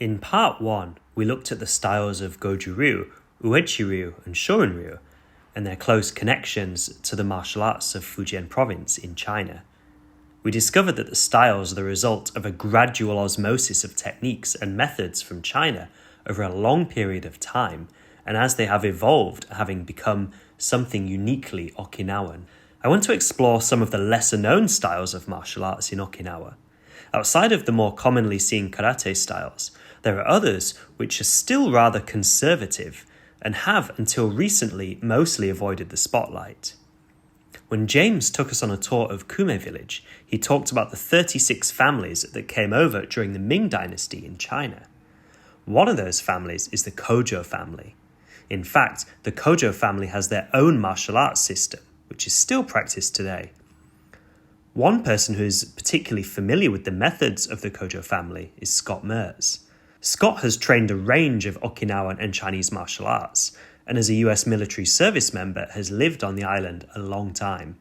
In part 1, we looked at the styles of Kojo Ryu, Ryu and Shuri-Te, and their close connections to the martial arts of Fujian province in China. We discovered that the styles are the result of a gradual osmosis of techniques and methods from China over a long period of time, and as they have evolved, having become something uniquely Okinawan. I want to explore some of the lesser-known styles of martial arts in Okinawa. Outside of the more commonly seen karate styles, there are others which are still rather conservative and have, until recently, mostly avoided the spotlight. When James took us on a tour of Kume village, he talked about the 36 families that came over during the Ming Dynasty in China. One of those families is the Kojo family. In fact, the Kojo family has their own martial arts system, which is still practiced today. One person who is particularly familiar with the methods of the Kojo family is Scott Merz. Scott has trained a range of Okinawan and Chinese martial arts, and as a US military service member has lived on the island a long time.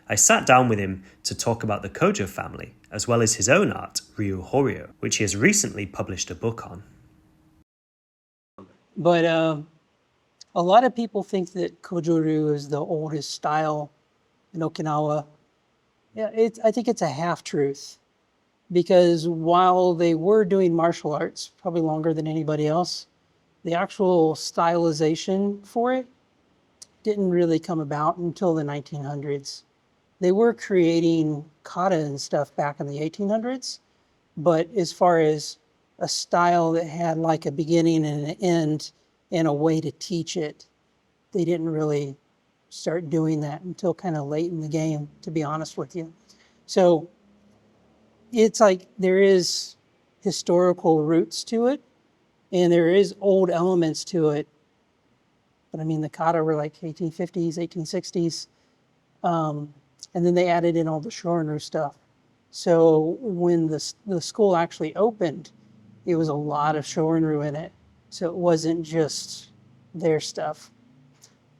I sat down with him to talk about the Kojo family, as well as his own art, Ryukyu, which he has recently published a book on. But a lot of people think that Kojo Ryu is the oldest style in Okinawa. Yeah, I think it's a half-truth. Because while they were doing martial arts, probably longer than anybody else, the actual stylization for it didn't really come about until the 1900s. They were creating kata and stuff back in the 1800s, but as far as a style that had like a beginning and an end and a way to teach it, they didn't really start doing that until kind of late in the game, to be honest with you. So it's like there is historical roots to it, and there is old elements to it. But I mean, the kata were like 1850s, 1860s. And then they added in all the Shorin-Ryu stuff. So when the school actually opened, it was a lot of Shorin-Ryu in it. So it wasn't just their stuff.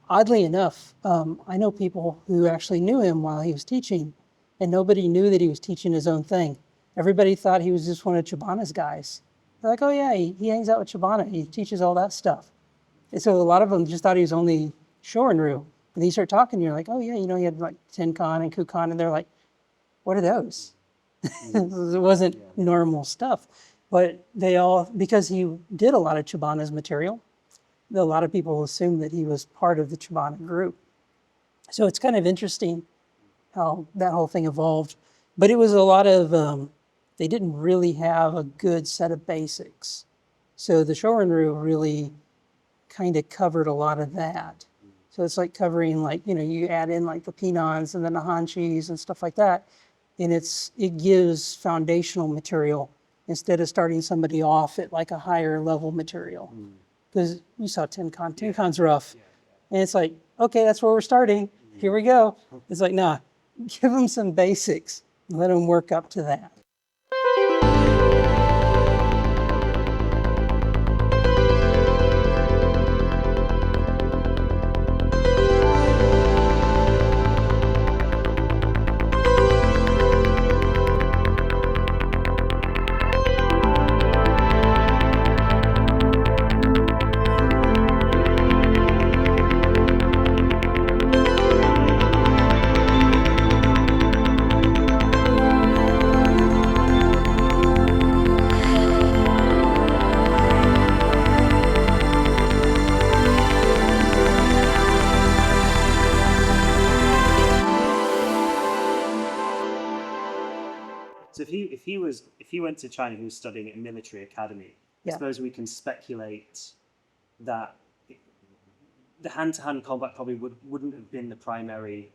Oddly enough, I know people who actually knew him while he was teaching, and nobody knew that he was teaching his own thing. Everybody thought he was just one of Chibana's guys. They're like, oh yeah, he hangs out with Chibana. He teaches all that stuff. And so a lot of them just thought he was only Shorin-Ryu. And then you start talking, you're like, oh yeah, he had like Tenkan and Kukan, and they're like, what are those? It wasn't normal stuff. But they all, because he did a lot of Chibana's material, a lot of people assumed that he was part of the Chibana group. So it's kind of interesting how that whole thing evolved. But it was a lot of, they didn't really have a good set of basics. So the Shorin-Ryu really kind of covered a lot of that. So it's like covering like, you add in like the pinans and the nahanchis and stuff like that. And it gives foundational material instead of starting somebody off at like a higher level material. Because you saw Tenkan. Tenkan's rough. And it's like, okay, that's where we're starting. Here we go. It's like, nah, give them some basics. Let them work up to that. So if he went to China, he was studying at a military academy. I suppose we can speculate that the hand-to-hand combat probably wouldn't have been the primary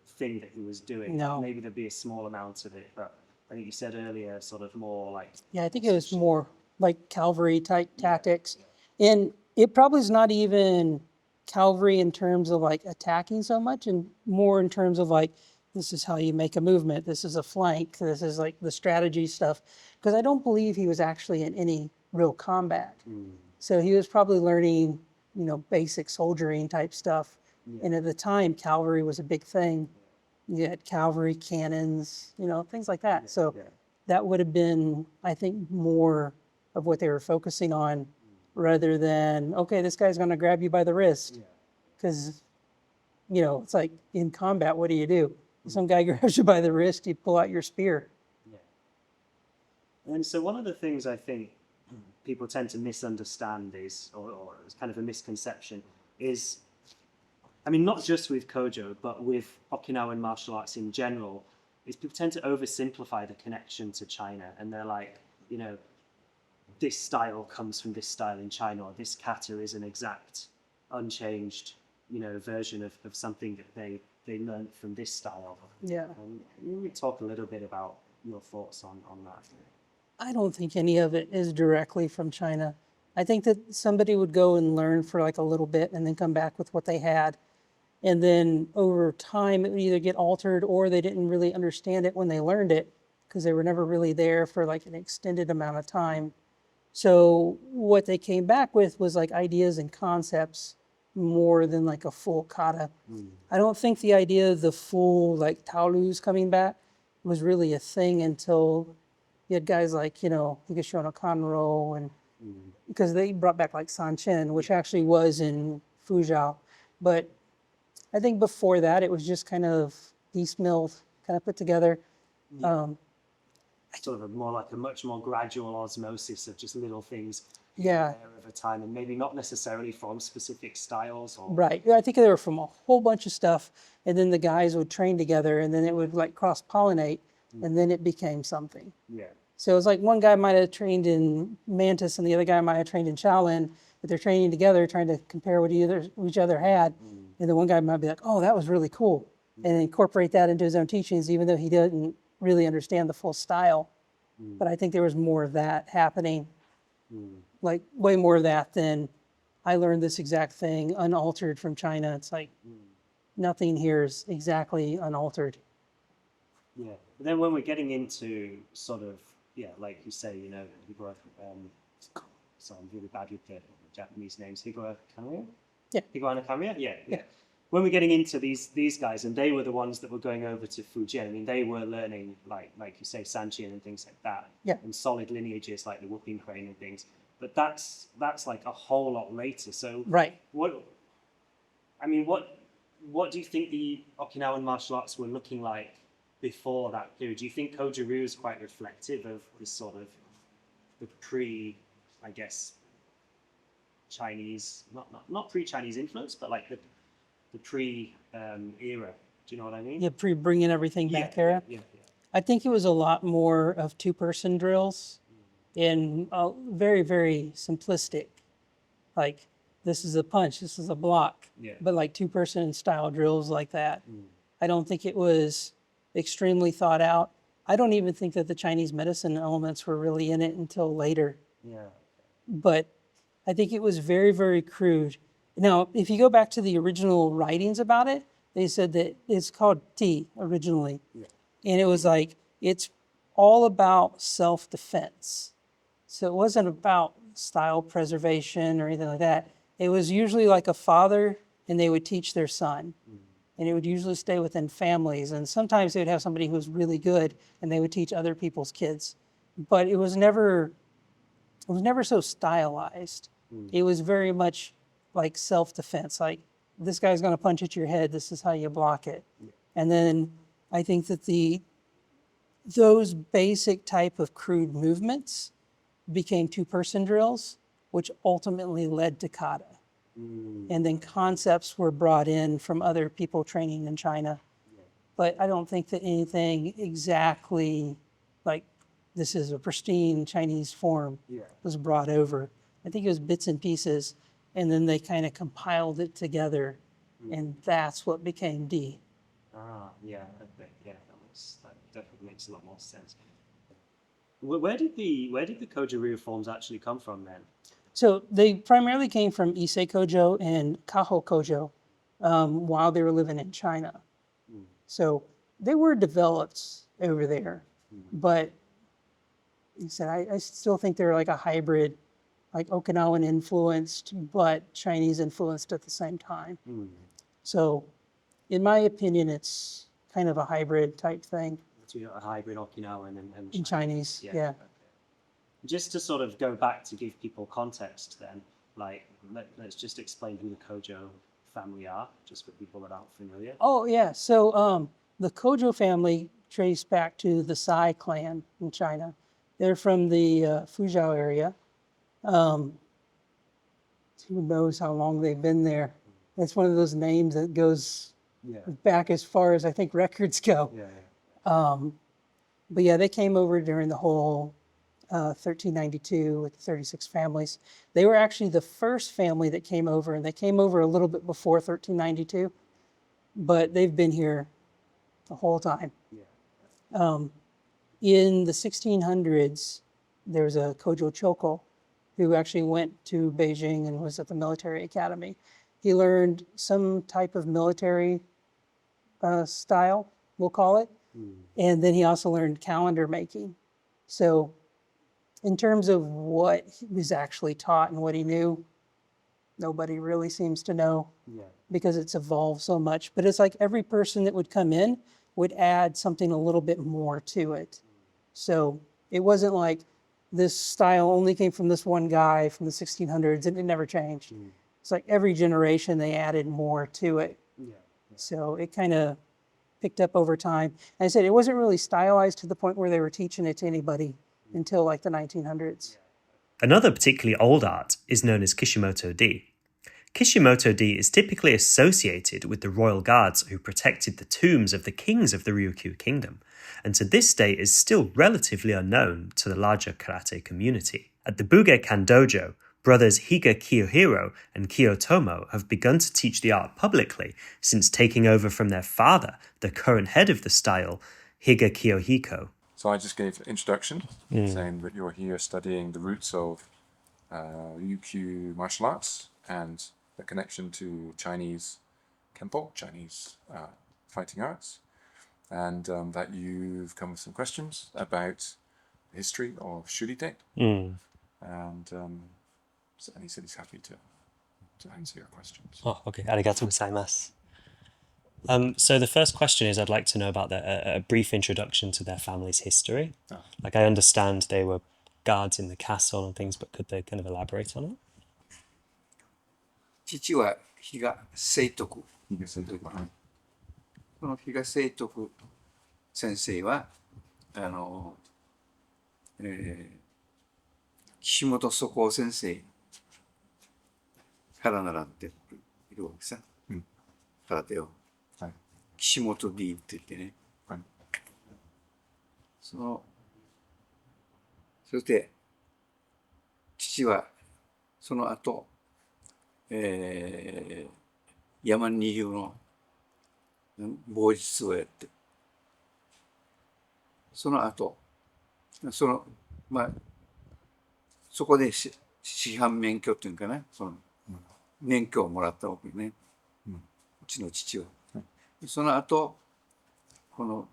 thing that he was doing. No. Maybe there'd be a small amount of it, but I think you said earlier, sort of more like... Yeah, I think it was more like cavalry type tactics. And it probably is not even cavalry in terms of like attacking so much, and more in terms of like, this is how you make a movement. This is a flank. This is like the strategy stuff. Because I don't believe he was actually in any real combat. So he was probably learning, basic soldiering type stuff. And at the time, cavalry was a big thing. You had cavalry, cannons, things like that. So that would have been, I think, more of what they were focusing on, rather than, okay, this guy's going to grab you by the wrist. Because, you know, it's like in combat, what do you do? Some guy grabs you by the wrist, you pull out your spear. And so one of the things I think people tend to misunderstand is, or it's kind of a misconception, is, I mean, not just with Kojo, but with Okinawan martial arts in general, is people tend to oversimplify the connection to China. And they're like, you know, this style comes from this style in China, or this kata is an exact, unchanged, you know, version of something that they learned from this style. Yeah. Can we talk a little bit about your thoughts on that? I don't think any of it is directly from China. I think that somebody would go and learn for like a little bit and then come back with what they had. And then over time, it would either get altered or they didn't really understand it when they learned it because they were never really there for like an extended amount of time. So what they came back with was like ideas and concepts more than like a full kata. I don't think the idea of the full like taolus coming back was really a thing until you had guys like, you know, Higashino Kanro, and because they brought back like Sanchen, which actually was in Fuzhou. But I think before that, it was just kind of piecemeal, kind of put together. Sort of more like a much more gradual osmosis of just little things Yeah. there over time, and maybe not necessarily from specific styles. Or Right. I think they were from a whole bunch of stuff, and then the guys would train together, and then it would like cross-pollinate, and then it became something. Yeah. So it's like one guy might have trained in Mantis and the other guy might have trained in Shaolin, but they're training together, trying to compare what each other had. And then one guy might be like, oh, that was really cool, and incorporate that into his own teachings, even though he didn't really understand the full style. But I think there was more of that happening, like way more of that than I learned this exact thing unaltered from China. It's like nothing here is exactly unaltered. Yeah. But then when we're getting into sort of, like you say, you know, Higura, so I'm really bad with the Japanese names. Higura Kanryo? Yeah. Higura Kanryo? Yeah. When we're getting into these guys, and they were the ones that were going over to Fujian, I mean, they were learning, like you say, Sanchian and things like that, and solid lineages like the whooping crane and things. But that's like a whole lot later. So Right. What do you think the Okinawan martial arts were looking like before that period? Do you think Kojo Ryu is quite reflective of this sort of the I guess, Chinese, not pre-Chinese influence, but like the era? Do you know what I mean? Yeah, bringing everything back era. Yeah. I think it was a lot more of two-person drills and very, very simplistic. Like, this is a punch, this is a block, but like two-person style drills like that. I don't think it was extremely thought out. I don't even think that the Chinese medicine elements were really in it until later. Yeah. But I think it was very, very crude. Now, if you go back to the original writings about it, they said that it's called T originally. And it was like, it's all about self-defense. So it wasn't about style preservation or anything like that. It was usually like a father and they would teach their son. And it would usually stay within families. And sometimes they would have somebody who was really good and they would teach other people's kids. But it was never so stylized. It was very much like self-defense. Like, this guy's going to punch at your head. This is how you block it. And then I think that those basic type of crude movements became two-person drills, which ultimately led to kata. And then concepts were brought in from other people training in China. But I don't think that anything exactly like this is a pristine Chinese form was brought over. I think it was bits and pieces, and then they kind of compiled it together, and that's what became D. That definitely makes a lot more sense. Where did the Kojo Ryu forms actually come from then? So they primarily came from Issei Kojo and Kaho Kojo while they were living in China. So they were developed over there, but like I said, I still think they're like a hybrid, like Okinawan influenced, but Chinese influenced at the same time. So in my opinion, it's kind of a hybrid type thing. So you got a hybrid Okinawan and in Chinese, yeah. Just to sort of go back to give people context then, like, let's just explain who the Kojo family are, just for people that aren't familiar. Oh, yeah. So the Kojo family traced back to the Sai clan in China. They're from the Fuzhou area. Who knows how long they've been there? It's one of those names that goes back as far as I think records go. But yeah, they came over during the whole 1392 with the 36 families. They were actually the first family that came over, and they came over a little bit before 1392, but they've been here the whole time. In the 1600s, there was a Kojo Choko who actually went to Beijing and was at the military academy. He learned some type of military style, we'll call it, and then he also learned calendar making. So in terms of what he was actually taught and what he knew, nobody really seems to know because it's evolved so much. But it's like every person that would come in would add something a little bit more to it. So it wasn't like this style only came from this one guy from the 1600s and it never changed. It's like every generation they added more to it. So it kind of picked up over time. And I said it wasn't really stylized to the point where they were teaching it to anybody until like the 1900s. Another particularly old art is known as Kishimoto-Di. Kishimoto-Di is typically associated with the royal guards who protected the tombs of the kings of the Ryukyu kingdom, and to this day is still relatively unknown to the larger karate community. At the Bugekan Dojo, brothers Higa Kiyohiro and Kiyotomo have begun to teach the art publicly since taking over from their father, the current head of the style, Higa Kiyohiko. So I just gave an introduction, saying that you're here studying the roots of Ryukyu martial arts and the connection to Chinese Kempo, Chinese fighting arts, and that you've come with some questions about the history of Shuri-Te. And he said he's happy to answer your questions. Oh, okay. Arigatou gozaimasu. So the first question is, I'd like to know about a brief introduction to their family's history. Like, I understand they were guards in the castle and things, but could they kind of elaborate on it? 父は比嘉清徳。この比嘉清徳先生は岸本素行先生から習っているわけさ、空手を。岸本 D って言ってね。そして父はその後、山二流の棒術をやって、その後そこで師範免許っていうかな、その免許をもらったわけね、うちの父は。その後この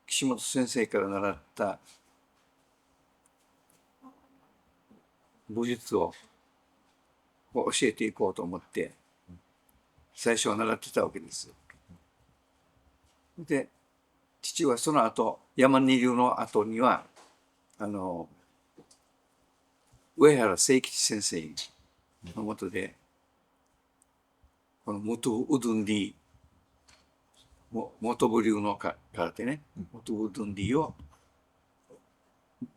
岸本先生から習った武術を教えていこうと思って最初は習ってたわけです。で父はその後山二流の後には上原清吉先生のもとでこの元ウドゥンディ元部流の空手ね、元ウドゥンディを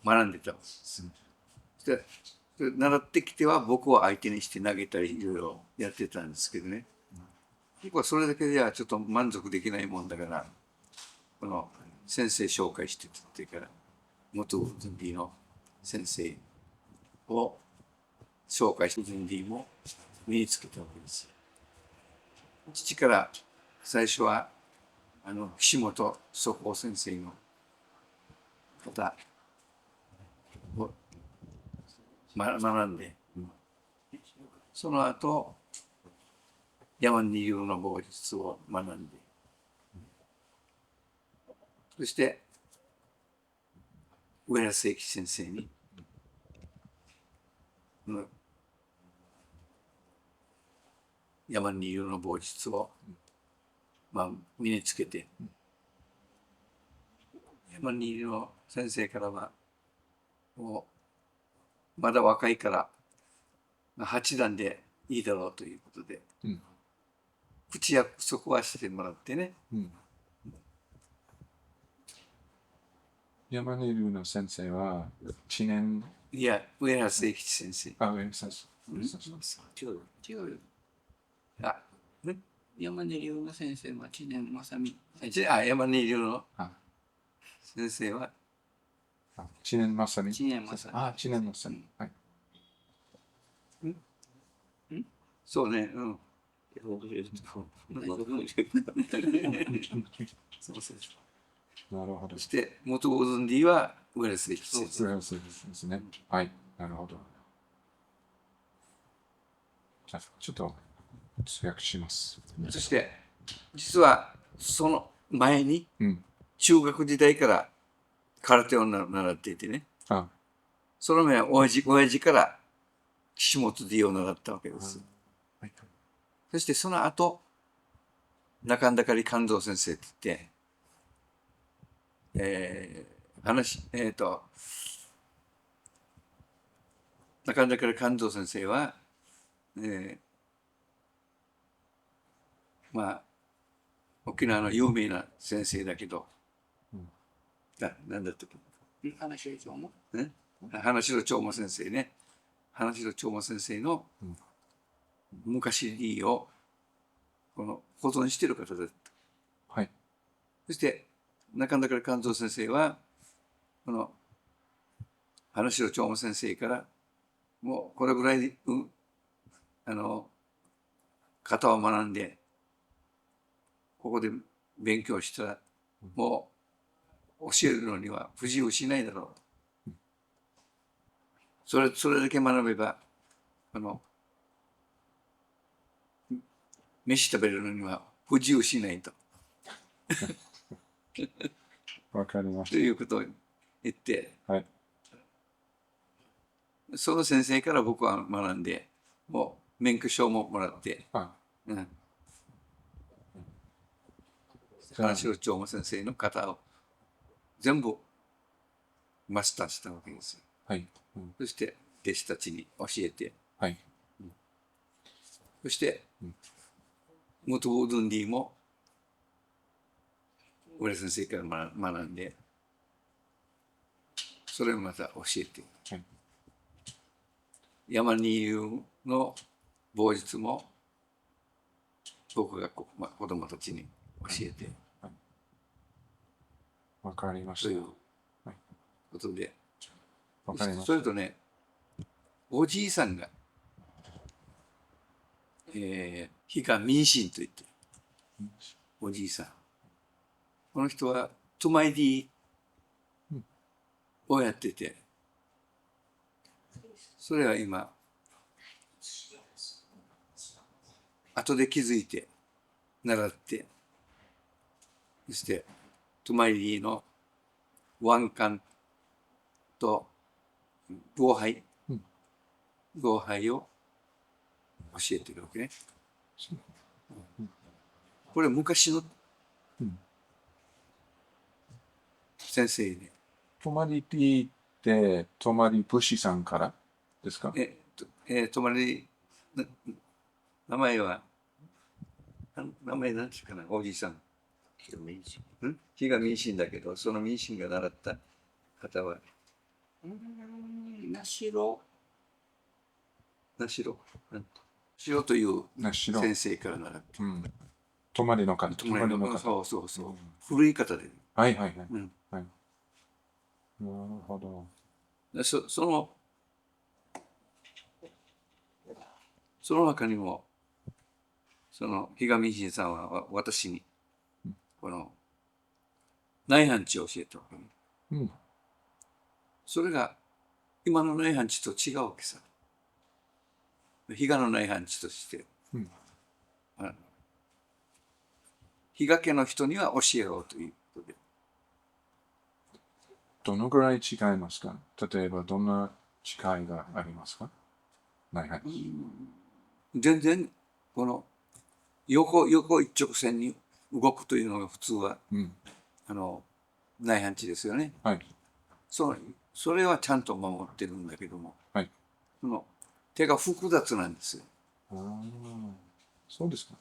学んでたわけです。で習ってきては僕を相手にして投げたりいろいろやってたんですけどね、僕はそれだけではちょっと満足できないもんだからこの先生紹介してってから元ウドゥンディの先生を紹介してウドゥンディも身につけたわけです。父から最初は岸本素行先生の方を学んで、その後山二流の棒術を学んで、そして上原清吉先生に山二流の棒術を身につけて、山二流の先生からはもまだ若いから8段でいいだろうということで、口約束はしてもらってね。山根流の先生は知念。いや、上原誠吉先生。あ、上原さん。違うよ。あ、山根流の先生は知念正美。あ、山根流の先生は知念正美。知念正美。あ、知念正美。はい。そうね。なるほど。そして元ゴズンディは上原誠吉先生。上原誠吉ですね。はい。なるほど。じゃあちょっと通訳します。そして実はその前に中学時代から空手を習っていてね。その前は親父から岸本 D を習ったわけです。そしてその後中田狩勘三先生って言って中田狩勘三先生はまあ沖縄の有名な先生だけど、なんだったっけ、花城長馬先生ね。花城長馬先生の昔 D をこの保存している方だった。はい。そして中田狩勘三先生はこの花城長馬先生からもうこれぐらい型を学んでここで勉強したらもう教えるのには不自由しないだろう。それだけ学べば飯食べるのには不自由しないと。わかりました。ということを言って、はい、その先生から僕は学んで、もう免許証ももらって、花城長馬先生の型を全部マスターしたわけですよ。はい。そして弟子たちに教えて、はい。そして、元ウドゥンディも上先生から学んで、それをまた教えて、山二流の棒術も僕が子供たちに教えて、わかりました。ということで、わかりました。それとね、おじいさんが、比嘉民進といって、おじいさん。この人はトゥマイディをやってて、それは今、後で気づいて、習って、そしてトゥマイディの腕幹と合杯を教えてるわけね。これ昔の先生ね。トマリティってトマリ武士さんからですか？トマリ名前は名前なんていうかな、おじいさん。比嘉民進だけど、その民進が習った方は名城という先生から習って、泊まりの方。そう、古い方で。はい。なるほど。その中にもその比嘉民進さんは私にこの内反地を教えたわけね。それが今の内反地と違うわけさ。比嘉の内反地として、比嘉家の人には教えようということで。どのぐらい違いますか？例えばどんな違いがありますか？内反地。全然この横一直線に動くというのが普通は、内反地ですよね。はい。それはちゃんと守ってるんだけども、はい。その手が複雑なんですよ。ああ、そうですか。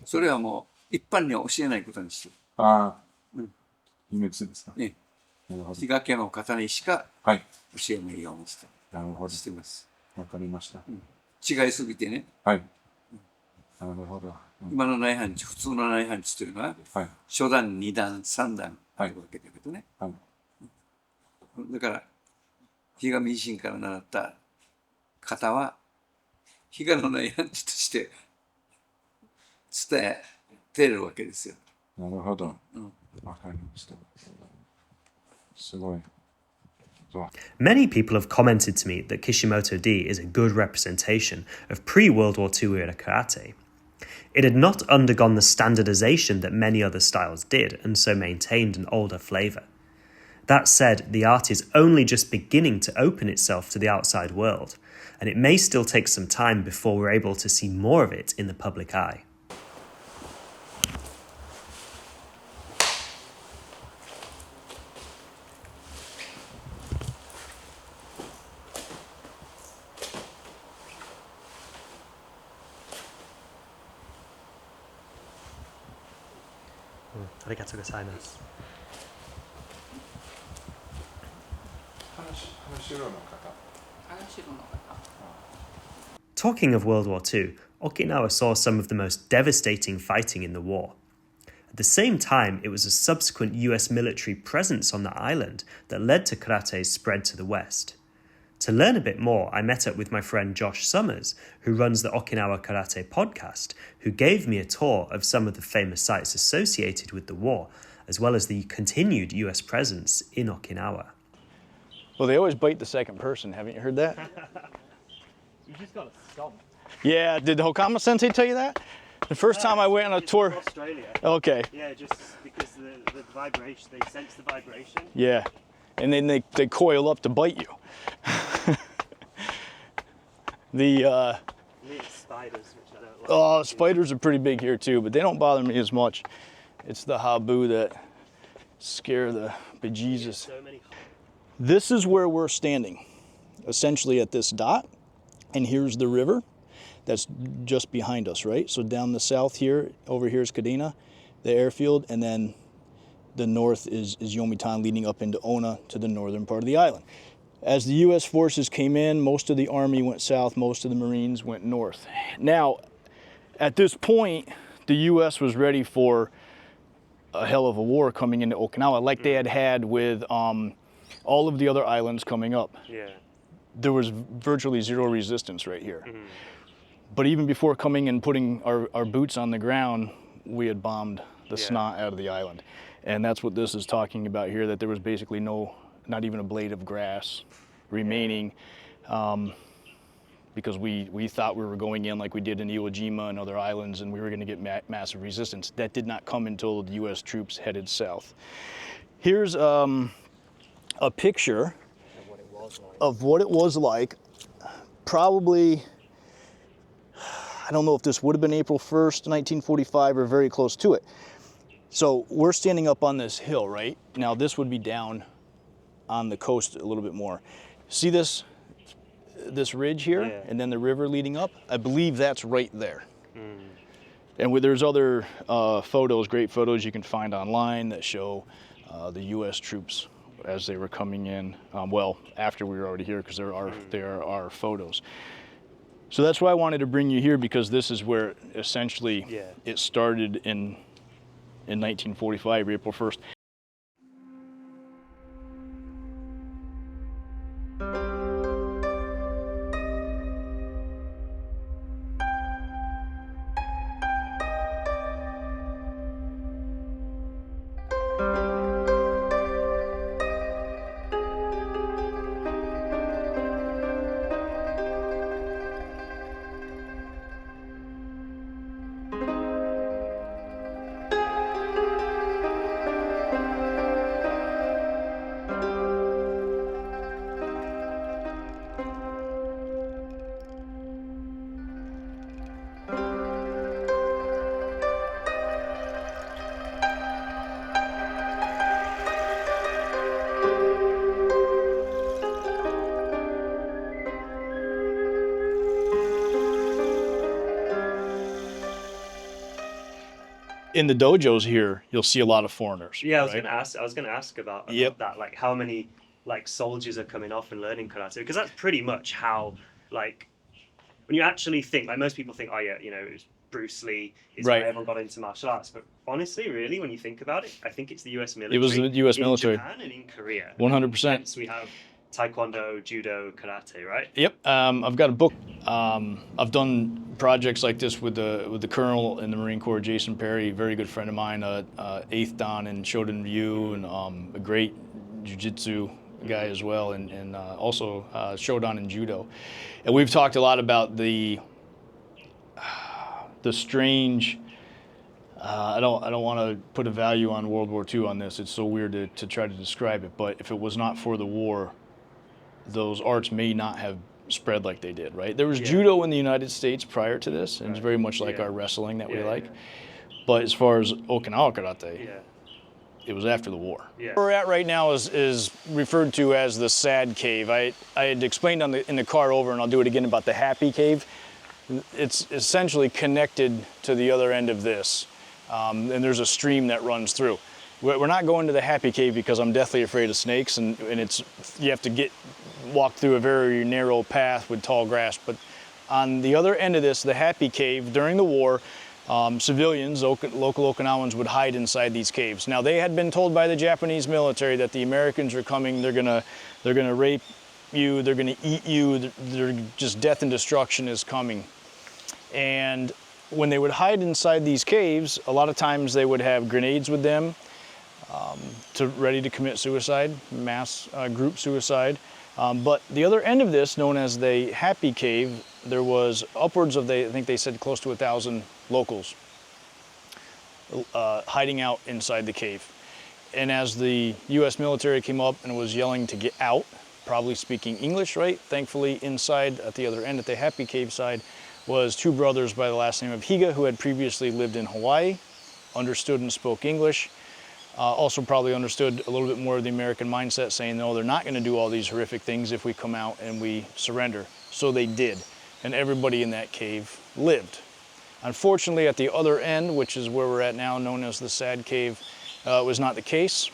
それはもう一般には教えないことにしてる。ああ、うん秘密ですか。ね、なるほど。日掛けの方にしかはい。教えないようにしてなるほど。してます。わかりました。違いすぎてね、はい。なるほど。今の内反地、普通の内反地というのは、はい。初段、二段、三段あるわけだけどね。はい。だから、比嘉民進から習った方は、比嘉の内反地として伝えてるわけですよ。なるほど。わかりました。すごい。Many people have commented to me that KishimotoDi is a good representation of pre-World War II era karate. It had not undergone the standardization that many other styles did, and so maintained an older flavour. That said, the art is only just beginning to open itself to the outside world, and it may still take some time before we're able to see more of it in the public eye. Arigatou gozaimasu. Talking of World War II, Okinawa saw some of the most devastating fighting in the war. At the same time, it was a subsequent US military presence on the island that led to karate's spread to the west. To learn a bit more, I met up with my friend Josh Summers, who runs the Okinawa Karate podcast, who gave me a tour of some of the famous sites associated with the war, as well as the continued US presence in Okinawa. Well, they always bite the second person. Haven't you heard that? You just got to stomp. Yeah, did the Hokama sensei tell you that? The first time I went on a tour. Australia. Okay. Yeah, just because the vibration, they sense the vibration. Yeah, and then they coil up to bite you. The Spiders, which I don't like. oh, spiders are pretty big here too, but they don't bother me as much. It's the habu that scare the bejesus. So many. This is where we're standing, essentially at this dot, and here's the river that's just behind us, right? So down the south here, over here is Kadena, the airfield, and then the north is Yomitan, leading up into Ona to the northern part of the island. As the U.S. forces came in, most of the Army went south, most of the Marines went north. Now, at this point, the U.S. was ready for a hell of a war coming into Okinawa, like they had had with all of the other islands coming up. Yeah. There was virtually zero resistance right here. But even before coming and putting our boots on the ground, we had bombed the snot out of the island. And that's what this is talking about here, that there was basically not even a blade of grass remaining, because we thought we were going in like we did in Iwo Jima and other islands, and we were going to get massive resistance. That did not come until the U.S. troops headed south. Here's a picture of what it was like. Probably, I don't know if this would have been April 1st, 1945, or very close to it. So we're standing up on this hill, right? Now this would be down on the coast a little bit more. See this ridge here, and then the river leading up? I believe that's right there. And there's other photos, great photos you can find online that show the U.S. troops as they were coming in. Well, after we were already here, because there are photos. So that's why I wanted to bring you here, because this is where essentially it started in 1945, April 1st. in the dojos here, you'll see a lot of foreigners. Yeah, right? I was gonna ask about Yep. that, like how many like soldiers are coming off and learning karate, because that's pretty much how, like, when you actually think, like, most people think, oh yeah, it was Bruce Lee is Right. why everyone got into martial arts, but honestly, really, when you think about it, I think it's the U.S. military. It was the U.S. in military. Japan and in Korea. 100%. Hence we have taekwondo, judo, karate, right? Yep, I've got a book. I've done projects like this with the Colonel in the Marine Corps, Jason Perry, very good friend of mine, 8th Dan in Shodan Ryu, and a great jiu-jitsu guy as well, and also Shodan in Judo. And we've talked a lot about the strange. I don't want to put a value on World War II on this. It's so weird to try to describe it. But if it was not for the war, those arts may not have spread like they did, right? There was judo in the United States prior to this, and it's very much like our wrestling that we like. But as far as Okinawa Karate, it was after the war. Where we're at right now is referred to as the sad cave. I had explained in the car over, and I'll do it again, about the happy cave. It's essentially connected to the other end of this, and there's a stream that runs through. We're not going to the happy cave because I'm deathly afraid of snakes, and you have to walk through a very narrow path with tall grass. But on the other end of this, the happy cave, during the war, civilians, local Okinawans, would hide inside these caves. Now, they had been told by the Japanese military that the Americans are coming. They're gonna rape you. They're gonna eat you. They're just death and destruction is coming. And when they would hide inside these caves, a lot of times they would have grenades with them, ready to commit suicide, mass group suicide. But the other end of this, known as the Happy Cave, there was upwards of, I think they said close to 1,000 locals hiding out inside the cave. And as the U.S. military came up and was yelling to get out, probably speaking English, right? Thankfully, inside at the other end, at the Happy Cave side, was two brothers by the last name of Higa, who had previously lived in Hawaii, understood and spoke English. Also probably understood a little bit more of the American mindset, saying, no, they're not going to do all these horrific things if we come out and we surrender. So they did, and everybody in that cave lived. Unfortunately, at the other end, which is where we're at now, known as the Sad Cave, was not the case.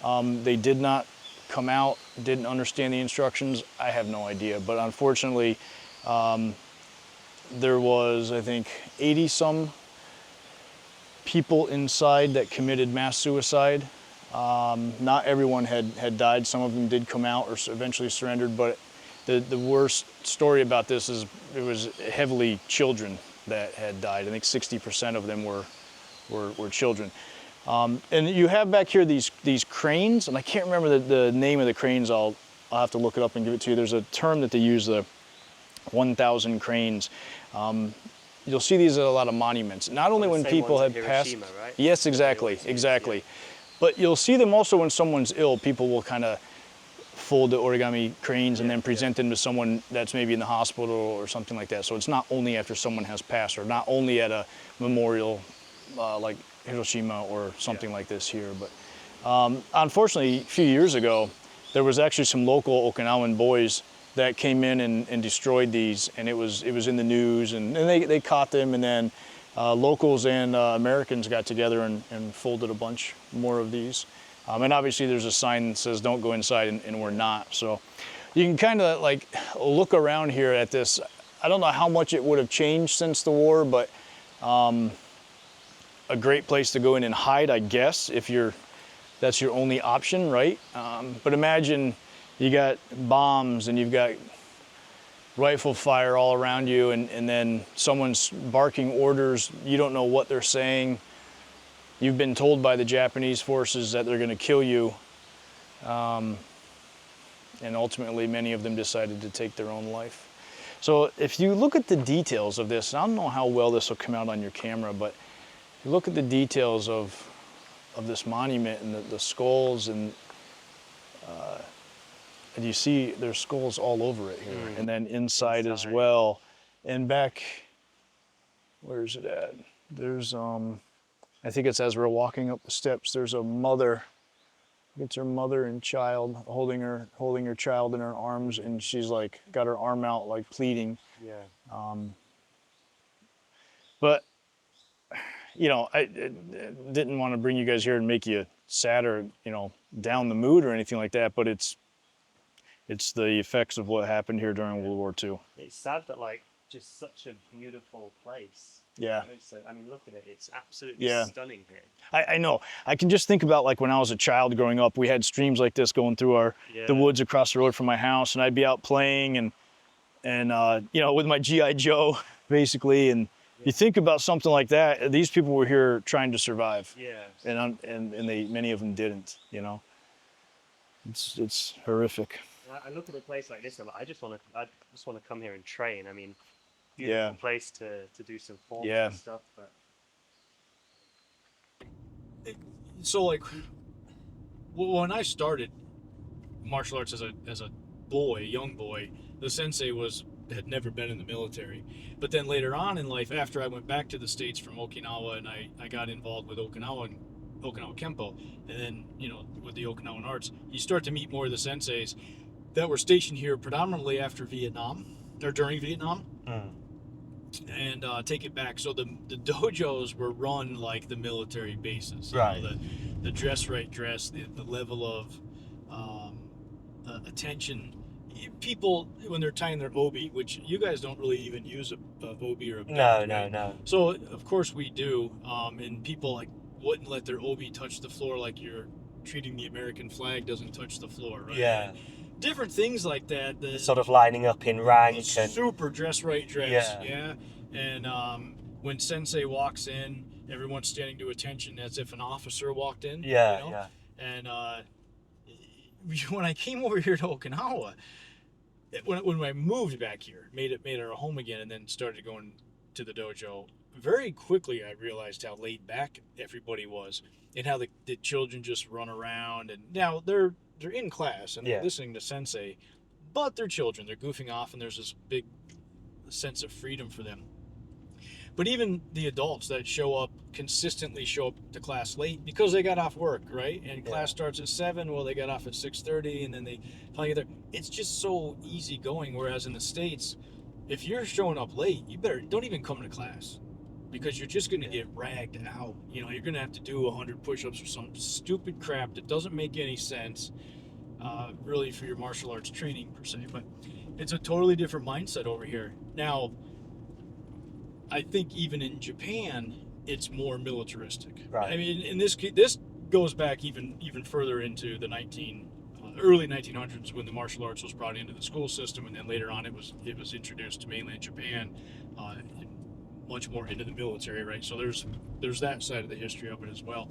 They did not come out, didn't understand the instructions. I have no idea, but unfortunately, there was, I think, 80-some people inside that committed mass suicide. Not everyone had died. Some of them did come out or eventually surrendered, but the worst story about this is it was heavily children that had died. I think 60% of them were children. And you have back here these cranes, and I can't remember the name of the cranes. I'll have to look it up and give it to you. There's a term that they use, the 1,000 cranes. You'll see these at a lot of monuments. Not only when people have passed. Right? Yes, exactly. Yeah. But you'll see them also when someone's ill. People will kind of fold the origami cranes and then present them to someone that's maybe in the hospital or something like that. So it's not only after someone has passed, or not only at a memorial like Hiroshima or something like this here. But unfortunately, a few years ago, there was actually some local Okinawan boys that came in and destroyed these, and it was in the news, and they caught them, and then locals and Americans got together and folded a bunch more of these. And obviously there's a sign that says don't go inside, and we're not. So you can kind of like look around here at this. I don't know how much it would have changed since the war, but a great place to go in and hide, I guess, if that's your only option, right? But imagine you got bombs and you've got rifle fire all around you, and then someone's barking orders. You don't know what they're saying. You've been told by the Japanese forces that they're going to kill you. And ultimately, many of them decided to take their own life. So if you look at the details of this, I don't know how well this will come out on your camera, but if you look at the details of this monument and the skulls, and you see there's skulls all over it here, and then inside as well. And back, where is it at? There's, I think it's as we're walking up the steps, there's a mother. It's her mother and child holding her child in her arms, and she's like got her arm out like pleading. Yeah. But you know, I didn't want to bring you guys here and make you sad or, you know, down the mood or anything like that, but it's the effects of what happened here during World War II. It's sad that like just such a beautiful place. Yeah. So, I mean, look at it. It's absolutely stunning here. I know. I can just think about like when I was a child growing up, we had streams like this going through the woods across the road from my house, and I'd be out playing and you know, with my G.I. Joe, basically. And you think about something like that, these people were here trying to survive. Yeah. And many of them didn't, you know. It's horrific. I look at a place like this, and I just want to come here and train. I mean, beautiful place to do some forms and stuff. But so like, when I started martial arts as a young boy, the sensei had never been in the military. But then later on in life, after I went back to the States from Okinawa, and I got involved with Okinawa Kempo, and then, you know, with the Okinawan arts, you start to meet more of the senseis that were stationed here predominantly after Vietnam, or during Vietnam. And take it back. So the dojos were run like the military bases. You know, the dress, the level of attention. People, when they're tying their obi, which you guys don't really even use a obi or a belt. No. So of course we do, and people like wouldn't let their obi touch the floor, like you're treating the American flag doesn't touch the floor, right? Yeah. Different things like that. The sort of lining up in rank and super dress. Yeah. And when sensei walks in, everyone's standing to attention as if an officer walked in. Yeah, you know? And when I came over here to Okinawa, when I moved back here, made it our home again, and then started going to the dojo, very quickly I realized how laid back everybody was, and how the children just run around. And now they're in class and they're listening to sensei, but they're children. They're goofing off, and there's this big sense of freedom for them. But even the adults that consistently show up to class late because they got off work, right? And class starts at 7, well, they got off at 6:30, and then they finally get there. It's just so easy going. Whereas in the States, if you're showing up late, you don't even come to class, because you're just going to get ragged out. You know, you're going to have to do 100 push-ups or some stupid crap that doesn't make any sense, really, for your martial arts training per se. But it's a totally different mindset over here. Now, I think even in Japan, it's more militaristic. Right. I mean, in this goes back even further into the early 1900s, when the martial arts was brought into the school system, and then later on it was introduced to mainland Japan, much more into the military, right? So there's that side of the history of it as well.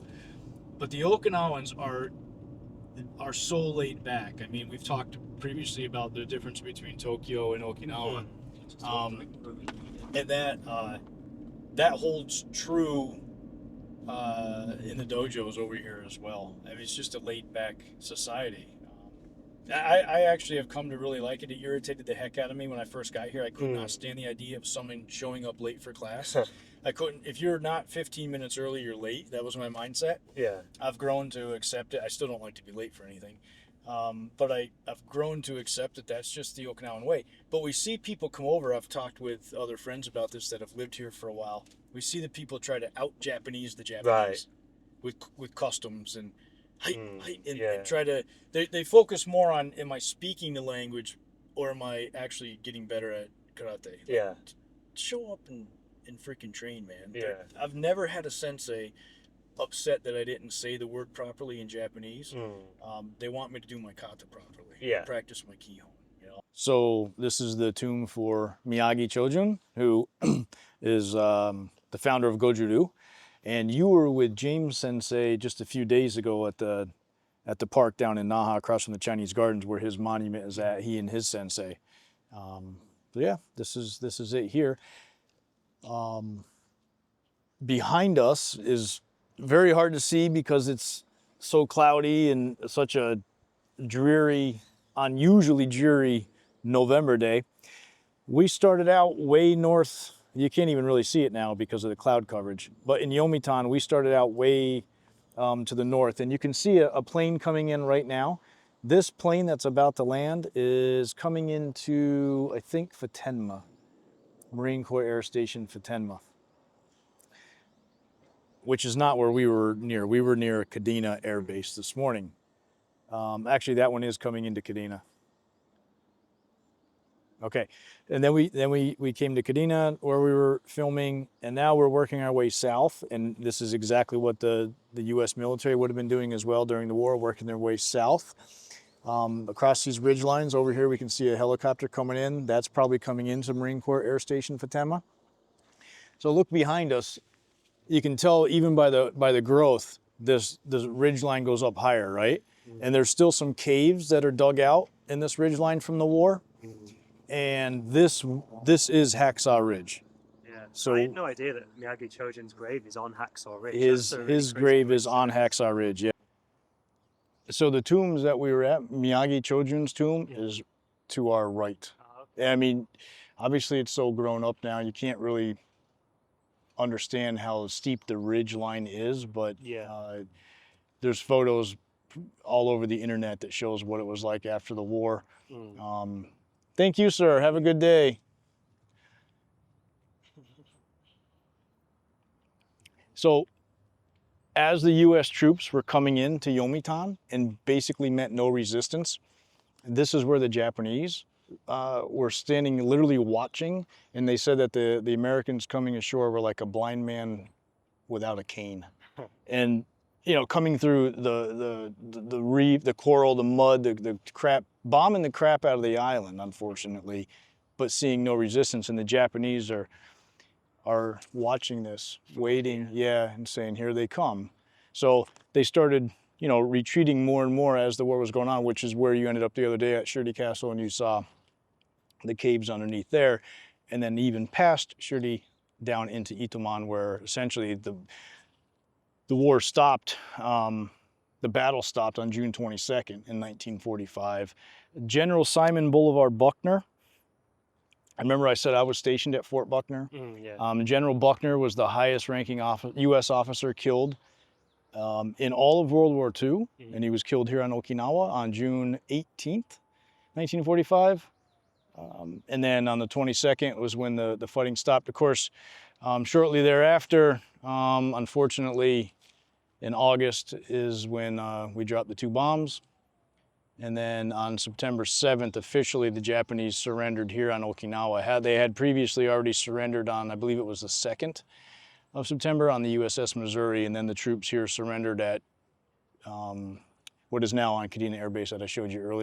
But the Okinawans are so laid back. I mean, we've talked previously about the difference between Tokyo and Okinawa. And that holds true in the dojos over here as well. I mean, it's just a laid-back society. I actually have come to really like it. It irritated the heck out of me when I first got here. I could not stand the idea of someone showing up late for class. I couldn't. If you're not 15 minutes early, you're late. That was my mindset. Yeah. I've grown to accept it. I still don't like to be late for anything. But I've grown to accept that that's just the Okinawan way. But we see people come over. I've talked with other friends about this that have lived here for a while. We see the people try to out-Japanese the Japanese with customs and height, and try to... They focus more on, am I speaking the language, or am I actually getting better at karate? Yeah. Show up and freaking train, man. Yeah. I've never had a sensei upset that I didn't say the word properly in Japanese. They want me to do my kata properly. Practice my kihon. You know? So this is the tomb for Miyagi Chojun, who is the founder of Kojo Ryu. And you were with James Sensei just a few days ago at the park down in Naha, across from the Chinese Gardens, where his monument is at. He and his sensei. So yeah, this is it here. Behind us is very hard to see because it's so cloudy and such a dreary, unusually dreary November day. We started out way north. You can't even really see it now because of the cloud coverage. But in Yomitan, we started out way to the north. And you can see a plane coming in right now. This plane that's about to land is coming into, I think, Futenma, Marine Corps Air Station Futenma. which is not where we were near. We were near Kadena Air Base this morning. Actually, that one is coming into Kadena. Okay, and then we came to Kadena where we were filming, and now we're working our way south, and this is exactly what the U.S. military would have been doing as well during the war, working their way south. Across these ridge lines over here, we can see a helicopter coming in. That's probably coming into Marine Corps Air Station Fatema. So look behind us. You can tell even by the growth, this ridge line goes up higher, right? And there's still some caves that are dug out in this ridge line from the war. And this is Hacksaw Ridge. Yeah. So I had no idea that Miyagi Chojun's grave is on Hacksaw Ridge. His grave is on Hacksaw Ridge, yeah. So the tombs that we were at, Miyagi Chojun's tomb is to our right. Okay. I mean, obviously it's so grown up now, you can't really understand how steep the ridge line is, but there's photos all over the internet that shows what it was like after the war. Thank you, sir. Have a good day. So as the U.S. troops were coming into Yomitan and basically met no resistance, this is where the Japanese were standing literally watching, and they said that the Americans coming ashore were like a blind man without a cane. And you know, coming through the reef, the coral, the mud, the crap, bombing the crap out of the island, unfortunately, but seeing no resistance. And the Japanese are watching this, waiting, and saying, here they come. So they started, you know, retreating more and more as the war was going on, which is where you ended up the other day at Shuri-Te Castle, and you saw the caves underneath there, and then even past Shuri down into Itoman, where essentially the war stopped. The battle stopped on June 22nd in 1945. General Simon Bolivar Buckner, I remember I said I was stationed at Fort Buckner. General Buckner was the highest ranking U.S. officer killed in all of World War II, and he was killed here on Okinawa on June 18th, 1945. And then on the 22nd was when the fighting stopped. Of course, shortly thereafter, unfortunately, in August is when we dropped the 2 bombs. And then on September 7th, officially the Japanese surrendered here on Okinawa. They had previously already surrendered on, I believe it was the 2nd of September on the USS Missouri, and then the troops here surrendered at what is now on Kadena Air Base that I showed you earlier.